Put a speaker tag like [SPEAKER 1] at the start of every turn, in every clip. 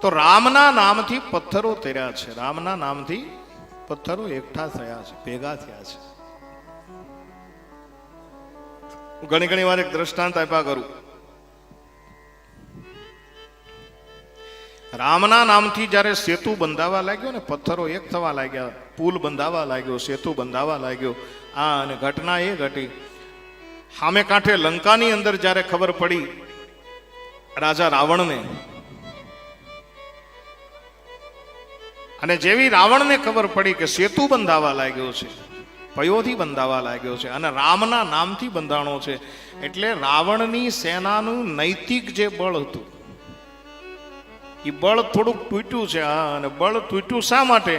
[SPEAKER 1] તો રામના નામથી પથ્થરો તર્યા છે, રામના નામથી પથ્થરો એકઠા થયા છે, ભેગા થયા છે. ઘણી ઘણી વાર એક દ્રષ્ટાંત આપ્યા કરું. રામના નામથી જ્યારે સેતુ બંધાવા લાગ્યો ને, પથ્થરો એક થવા લાગ્યા, પુલ બંધાવા લાગ્યો, સેતુ બંધાવા લાગ્યો, આ અને ઘટના એ ઘટી. સામે કાંઠે લંકાની અંદર જ્યારે ખબર પડી રાજા રાવણને, અને જેવી રાવણને ખબર પડી કે સેતુ બંધાવા લાગ્યો છે, પયોથી બંધાવા લાગ્યો છે અને રામના નામથી બંધાણો છે, એટલે રાવણની સેનાનું નૈતિક જે બળ હતું એ બળ થોડુંક તૂટ્યું છે. અને બળ તૂટ્યું શા માટે?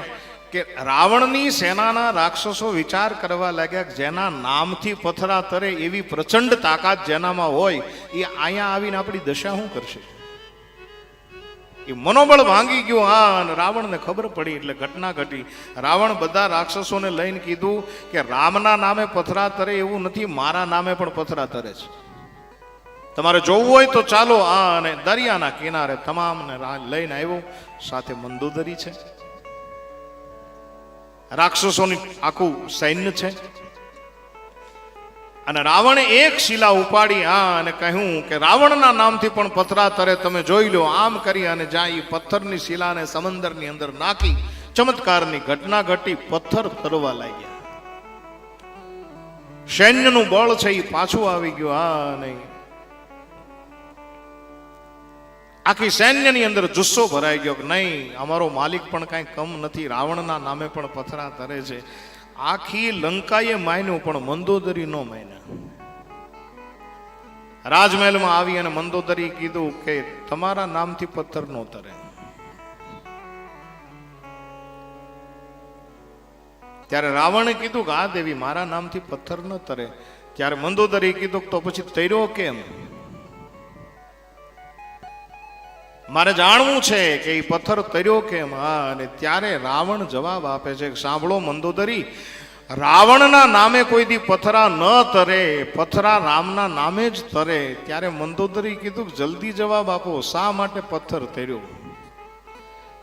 [SPEAKER 1] કે રાવણની સેનાના રાક્ષસો વિચાર કરવા લાગ્યા કે જેના નામથી પથરા તરે એવી પ્રચંડ તાકાત જેનામાં હોય એ અહીંયા આવીને આપણી દશા શું કરશે? એ મનોબળ ભાંગી ગયું. અને રાવણને ખબર પડી એટલે ઘટના ઘટી. રાવણ બધા રાક્ષસોને લઈને કીધું કે રામના નામે પથરા તરે એવું નથી, મારા નામે પણ પથરા તરે છે. તમારે જોવું હોય તો ચાલો. અને દરિયાના કિનારે તમામને લઈને આવ્યો, સાથે મંદોદરી છે, રાક્ષસોની આખું સૈન્ય છે. અને રાવણે એક શિલા ઉપાડી અને કહ્યું કે રાવણના નામથી પણ પથરા તરે, તમે જોઈ લો. આમ કરી અને જ્યાં એ પથ્થરની શિલાને સમંદરની અંદર નાખી, ચમત્કારની ઘટના ઘટી, પથ્થર તરવા લાગ્યા. સૈન્યનું બળ છે એ પાછું આવી ગયું. નહીં, આખી સૈન્યની અંદર જુસ્સો ભરાઈ ગયો કે નહીં, અમારો માલિક પણ કાંઈ કમ નથી, રાવણના નામે પણ પથરા તરે છે. આખી લંકાએ માન્યું પણ મંદોદરી નો માન્યા. રાજમહેલમાં આવી અને મંદોદરી કીધું કે તમારા નામથી પથ્થર નો તરે. ત્યારે રાવણે કીધું કે આ દેવી મારા નામથી પથ્થર ન તરે. ત્યારે મંદોદરી કીધું તો પછી તર્યો કેમ? મારે જાણવું છે કે એ પથ્થર તર્યો કેમ. અને ત્યારે રાવણ જવાબ આપે છે, સાંભળો મંદોદરી, રાવણના નામે કોઈ દી પથરા ન તરે, પથરા રામના નામે જ તરે. ત્યારે મંદોદરી કીધું કે જલ્દી જવાબ આપો, શા માટે પથ્થર તર્યો?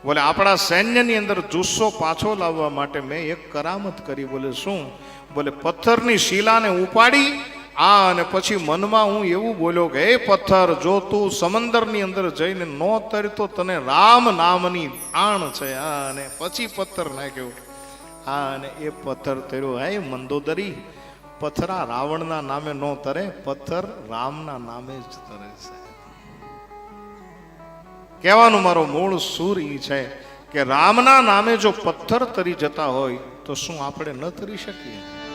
[SPEAKER 1] બોલે આપણા સૈન્યની અંદર જુસ્સો પાછો લાવવા માટે મેં એક કરામત કરી. બોલે શું? બોલે પથ્થરની શિલાને ઉપાડી અને પછી મનમાં હું એવું બોલ્યો કે એ પથ્થર, જો તું સમંદરની અંદર જઈને નો તરતો તને રામ નામની આણ છે. અને પછી પથ્થર નાખ્યો. અને એ પથ્થર તર્યો. હે મંદોદરી, પથરા રાવણના નામે નો તરે, પથ્થર રામના નામે જ તરે છે. કહેવાનું મારો મૂળ સૂર ઈ છે કે રામના નામે જો પથ્થર તરી જતા હોય તો શું આપણે ન તરી શકીએ?